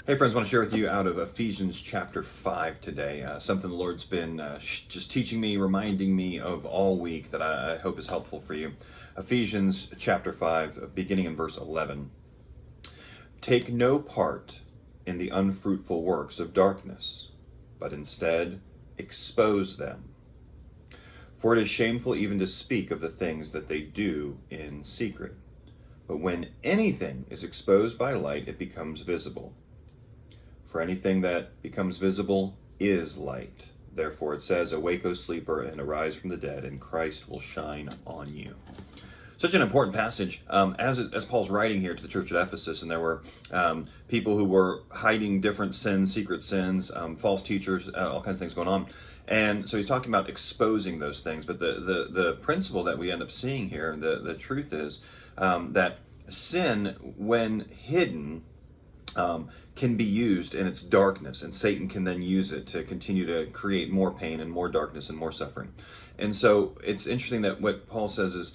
Hey friends, I want to share with you out of Ephesians chapter 5 today, something the Lord's been just teaching me, reminding me of all week that I hope is helpful for you. Ephesians chapter 5, beginning in verse 11. Take no part in the unfruitful works of darkness, but instead expose them. For it is shameful even to speak of the things that they do in secret. But when anything is exposed by light, it becomes visible. For anything that becomes visible is light. Therefore it says, awake, O sleeper, and arise from the dead, and Christ will shine on you. Such an important passage as Paul's writing here to the church at Ephesus, and there were people who were hiding different sins, secret sins, false teachers, all kinds of things going on. And so he's talking about exposing those things. But the principle that we end up seeing here, the truth is that sin, when hidden, can be used in its darkness, and Satan can then use it to continue to create more pain and more darkness and more suffering. And so it's interesting that what Paul says is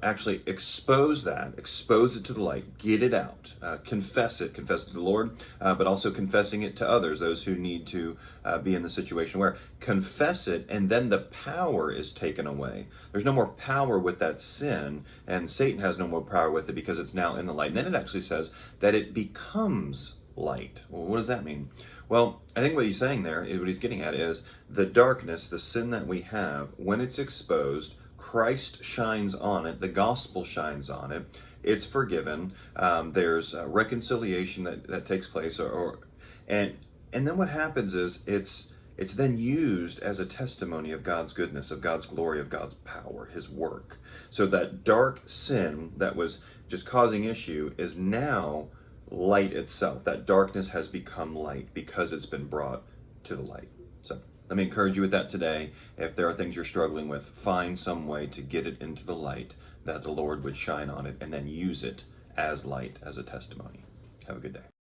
actually expose it to the light, get it out, confess it to the Lord, but also confessing it to others, those who need to be in the situation where confess it, and then the power is taken away. There's no more power with that sin, and Satan has no more power with it because it's now in the light. And then it actually says that it becomes light. Well, what does that mean? Well, I think what he's saying there, what he's getting at is the darkness, the sin that we have, when it's exposed, Christ shines on it, the gospel shines on it, it's forgiven, there's reconciliation that takes place, and then what happens is it's then used as a testimony of God's goodness, of God's glory, of God's power, his work. So that dark sin that was just causing issue is now light itself. That darkness has become light because it's been brought to the light. So let me encourage you with that today. If there are things you're struggling with, find some way to get it into the light, that the Lord would shine on it and then use it as light, as a testimony. Have a good day.